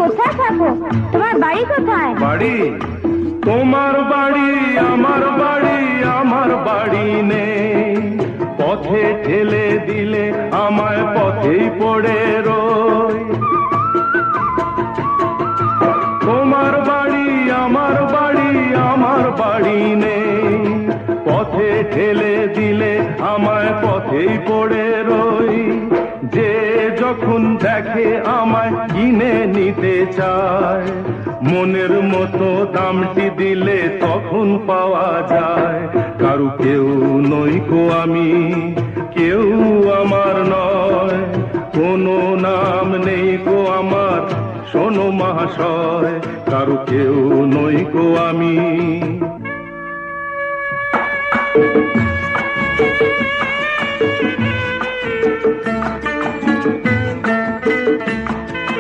কোথায় থাকো? তোমার বাড়ি কোথায়? বাড়ি? তোমার বাড়ি আমার বাড়ি, আমার বাড়ি নেই। পথে ঠেলে দিলে আমায় পথেই পড়ে রই। তোমার বাড়ি আমার বাড়ি, আমার বাড়ি নেই। পথে ঠেলে দিলে আমায় পথেই পড়ে রই। যে যখন দেখে আমায় কিনে নিতে চায়, মনের মতো দামটি দিলে তখন পাওয়া যায়। কারু কেউ নই কো আমি, কেউ আমার নয়, কোনো নাম নেই কো আমার, শোনো মহাশয়, কারু কেউ নই কো আমি।